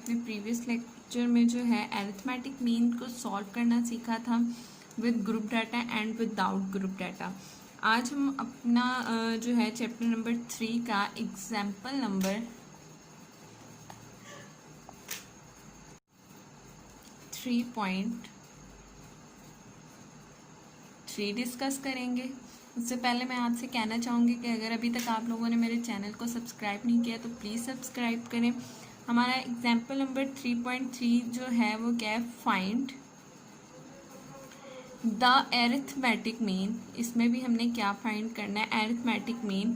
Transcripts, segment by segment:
आपने previous lecture में जो है अरिथमेटिक मीन को सॉल्व करना सीखा था with group data and without group data. आज हम अपना जो है चैप्टर नंबर 3 का एग्जाम्पल नंबर 3.3 डिस्कस करेंगे। उससे पहले मैं आपसे कहना चाहूँगी कि अगर अभी तक आप लोगों ने मेरे चैनल को सब्सक्राइब नहीं किया तो प्लीज़ सब्सक्राइब करें। हमारा एग्जाम्पल नंबर 3.3 जो है वो क्या है, फाइंड द अरिथमेटिक मीन। इसमें भी हमने क्या फाइंड करना है, arithmetic mean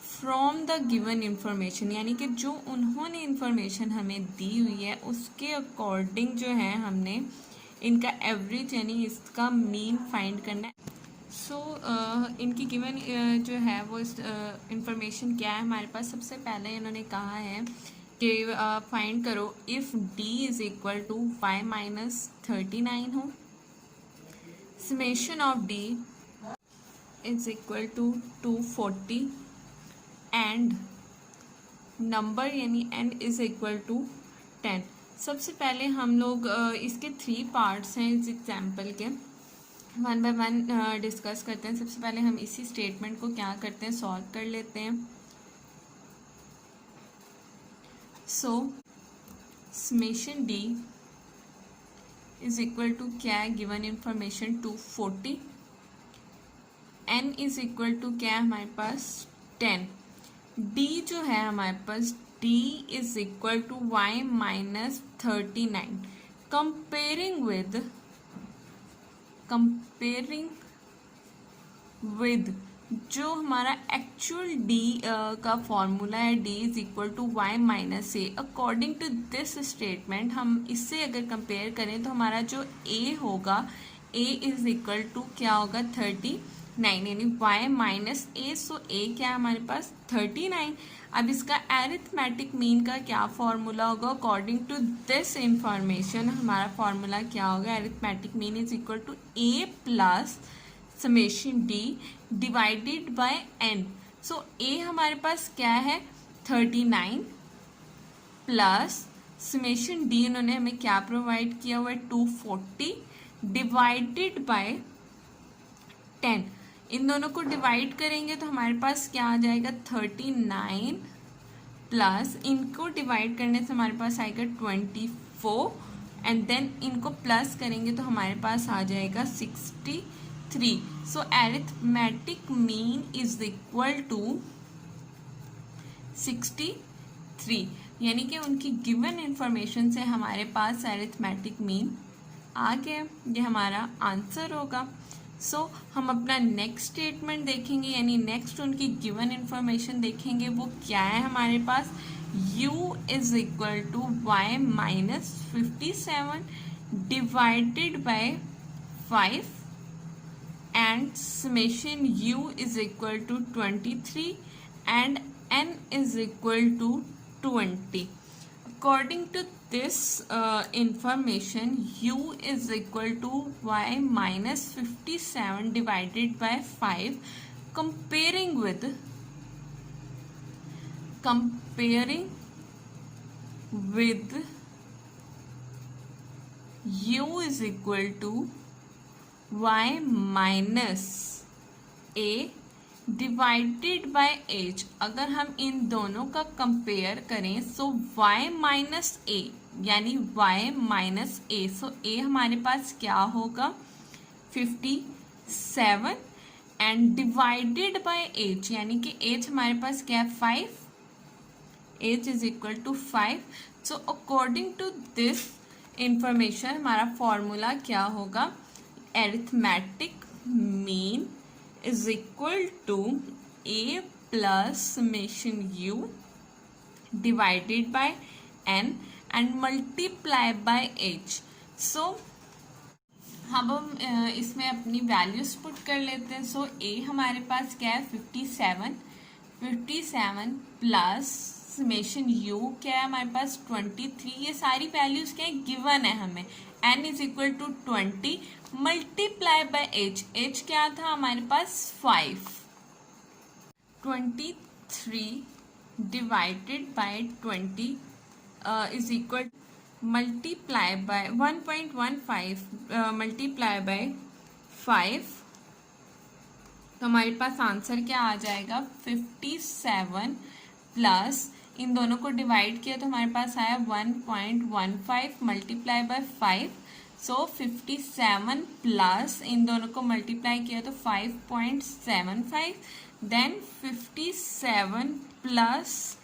from the given information, यानी कि जो उन्होंने इंफॉर्मेशन हमें दी हुई है उसके अकॉर्डिंग जो है हमने इनका एवरेज यानी इसका मीन फाइंड करना है। इनकी गिवन जो है वो इंफॉर्मेशन क्या है हमारे पास। सबसे पहले इन्होंने कहा है कि फाइंड करो if D is equal to y minus 39 हो, summation of D is equal to 240 and number यानी n इज इक्वल टू 10। सबसे पहले हम लोग इसके 3 पार्ट्स हैं इस एग्जाम्पल के, वन बाय वन डिस्कस करते हैं। सबसे पहले हम इसी स्टेटमेंट को क्या करते हैं, सॉल्व कर लेते हैं। So summation D is equal to क्या है, given information 240, N is equal to क्या है हमारे पास 10, डी जो है हमारे पास D is equal to y minus 39। Comparing with जो हमारा एक्चुअल डी का फॉर्मूला है, D is equal to Y minus A. According to this statement हम इससे अगर कंपेयर करें तो हमारा जो ए होगा, ए इज इक्वल टू क्या होगा 39, यानी y माइनस ए। सो ए क्या है हमारे पास 39। अब इसका एरिथमेटिक मीन का क्या फॉर्मूला होगा, अकॉर्डिंग टू दिस इंफॉर्मेशन हमारा फॉर्मूला क्या होगा, arithmetic mean is equal to A plus summation D divided by N. So A हमारे पास क्या है 39 प्लस समेशन डी उन्होंने हमें क्या प्रोवाइड किया हुआ है 240 डिवाइडेड बाय 10। इन दोनों को डिवाइड करेंगे तो हमारे पास क्या आ जाएगा 39 प्लस इनको डिवाइड करने से हमारे पास आएगा 24 एंड देन इनको प्लस करेंगे तो हमारे पास आ जाएगा 63। So arithmetic mean is equal to 63, यानी कि उनकी गिवन इंफॉर्मेशन से हमारे पास अरिथमेटिक मीन आ गया। ये हमारा आंसर होगा। हम अपना नेक्स्ट स्टेटमेंट देखेंगे, यानी नेक्स्ट उनकी गिवन इंफॉर्मेशन देखेंगे। वो क्या है हमारे पास, u is equal to y minus 57 divided by 5 and summation u is equal to 23 and n is equal to 20। According to this information, u is equal to y minus 57 divided by 5. Comparing with u is equal to y minus a divided by H. अगर हम इन दोनों का compare करें सो y minus ए यानी y minus A, so A हमारे पास क्या होगा 57 एंड डिवाइडेड बाय एच, यानी कि एच हमारे पास क्या है 5, H is equal to 5। So according to this information हमारा फॉर्मूला क्या होगा, arithmetic mean is equal to a plus summation u divided by n and multiply by h। हम इसमें अपनी वैल्यूज पुट कर लेते हैं। a हमारे पास क्या है 57 प्लस समेशन u क्या है हमारे पास 23। ये सारी वैल्यूज क्या है गिवन है हमें। n is equal to 20 multiply by H, H क्या था हमारे पास 5, 23 divided by 20 is equal multiply by 1.15 multiply by 5, तो हमारे पास आंसर क्या आ जाएगा 57 प्लस इन दोनों को डिवाइड किया तो हमारे पास आया 1.15 मल्टीप्लाई बाय 5, सो 57 प्लस इन दोनों को मल्टीप्लाई किया तो 5.75, then 57 plus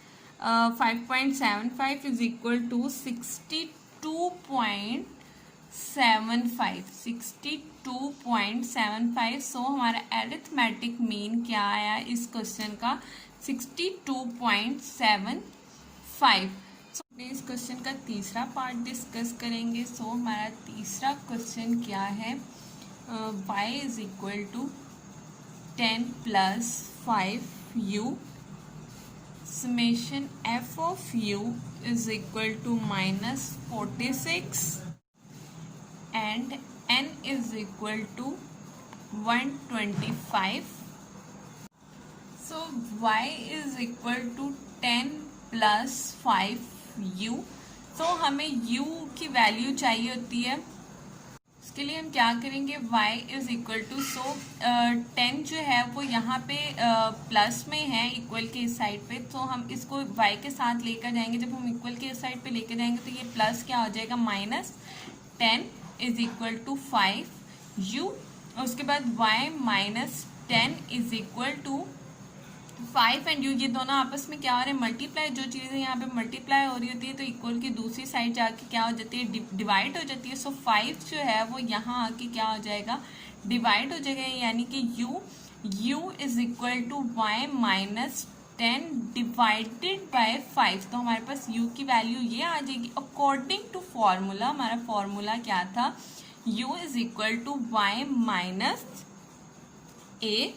5.75 is equal to 62.75 so हमारा एरिथमेटिक मीन क्या आया इस क्वेश्चन का 62.75। सो इस क्वेश्चन का तीसरा पार्ट डिस्कस करेंगे। सो हमारा तीसरा क्वेश्चन क्या है, y is equal to 10 plus 5u summation f of u is equal to minus 46 and n is equal to 125. So y is equal to 10 plus 5u. So हमें u की value चाहिए होती है, उसके लिए हम क्या करेंगे y इज इक्वल टू 10 जो है वो यहाँ पे प्लस में है इक्वल के इस साइड पे, तो हम इसको y के साथ लेकर जाएंगे। जब हम इक्वल के इस साइड पे लेकर जाएंगे तो ये प्लस क्या हो जाएगा minus 10 is equal to 5u, और उसके बाद y minus 10 is equal to 5 and u, ये दोनों आपस में क्या हो रहे हैं मल्टीप्लाई। जो चीज़ें यहाँ पे मल्टीप्लाई हो रही होती है तो इक्वल की दूसरी साइड जाके क्या हो जाती है डिवाइड हो जाती है। सो 5 जो है वो यहाँ आके क्या हो जाएगा डिवाइड हो जाएगा, यानी कि u is equal to y minus 10 divided by 5। तो हमारे पास u की वैल्यू ये आ जाएगी अकॉर्डिंग टू फॉर्मूला। हमारा फॉर्मूला क्या था, u is equal to y minus a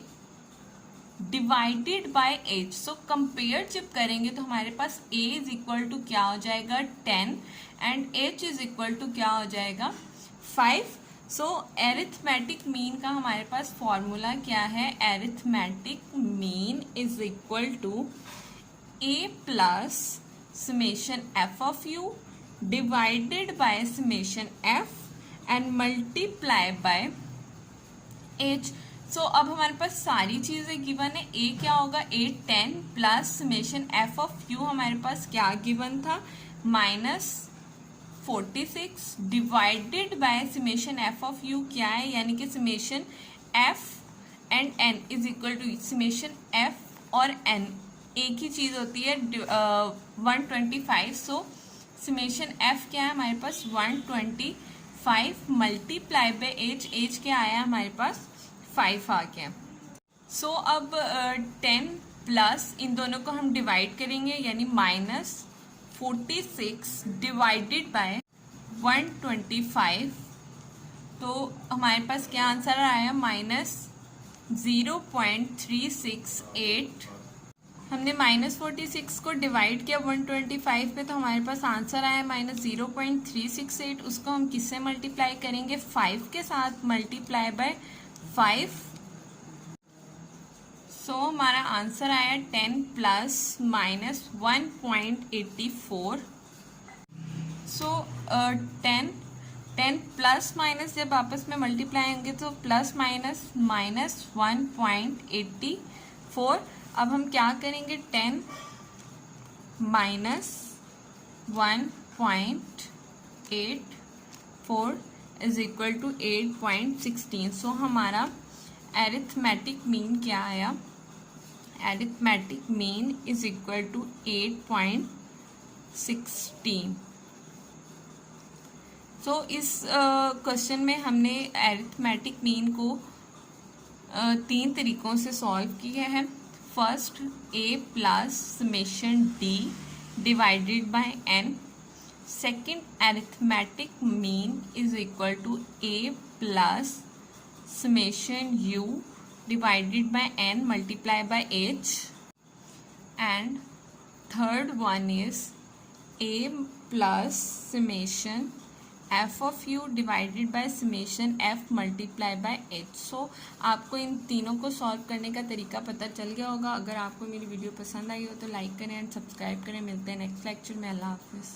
divided by h। So compare जब करेंगे तो हमारे पास a इज इक्वल टू क्या हो जाएगा 10 and h is equal to क्या हो जाएगा 5। सो एरिथमेटिक मीन का हमारे पास फॉर्मूला क्या है, arithmetic mean is equal to a plus summation f of u divided by summation f and multiply by h। So अब हमारे पास सारी चीजें गिवन है। a क्या होगा 10 plus summation f of u हमारे पास क्या गिवन था minus 46 divided by summation f of u क्या है, यानी कि summation f and n is equal to summation f और n एक ही चीज होती है 125। सो समेशन f क्या है हमारे पास 125 मल्टीप्लाई बाय h क्या आया हमारे पास 5 आ गया। सो अब 10 प्लस इन दोनों को हम डिवाइड करेंगे, यानी माइनस 46 डिवाइडेड बाय 125, तो हमारे पास क्या आंसर आया माइनस 0.368। हमने माइनस 46 को डिवाइड किया 125 पे, तो हमारे पास आंसर आया माइनस 0.368। उसको हम किससे मल्टीप्लाई करेंगे 5 के साथ मल्टीप्लाई बाय 5। सो हमारा आंसर आया 10 प्लस माइनस 1.84। सो 10 प्लस माइनस जब आपस में मल्टीप्लाई होंगे तो प्लस माइनस माइनस 1.84। अब हम क्या करेंगे 10 minus 1.84 is equal to 8.16। So हमारा एरिथमेटिक मीन क्या आया, arithmetic mean is equal to 8.16। सो इस क्वेश्चन में हमने एरिथमेटिक मीन को 3 तरीकों से सॉल्व किया है। First a plus summation d divided by n। Second arithmetic mean is equal to a plus summation u divided by n multiply by h, and third one is a plus summation f of u divided by summation f multiply by h। so आपको इन तीनों को solve करने का तरीका पता चल गया होगा। अगर आपको मेरी वीडियो पसंद आई हो तो लाइक करें एंड सब्सक्राइब करें। मिलते हैं नेक्स्ट लेक्चर में। अल्लाह हाफिज़।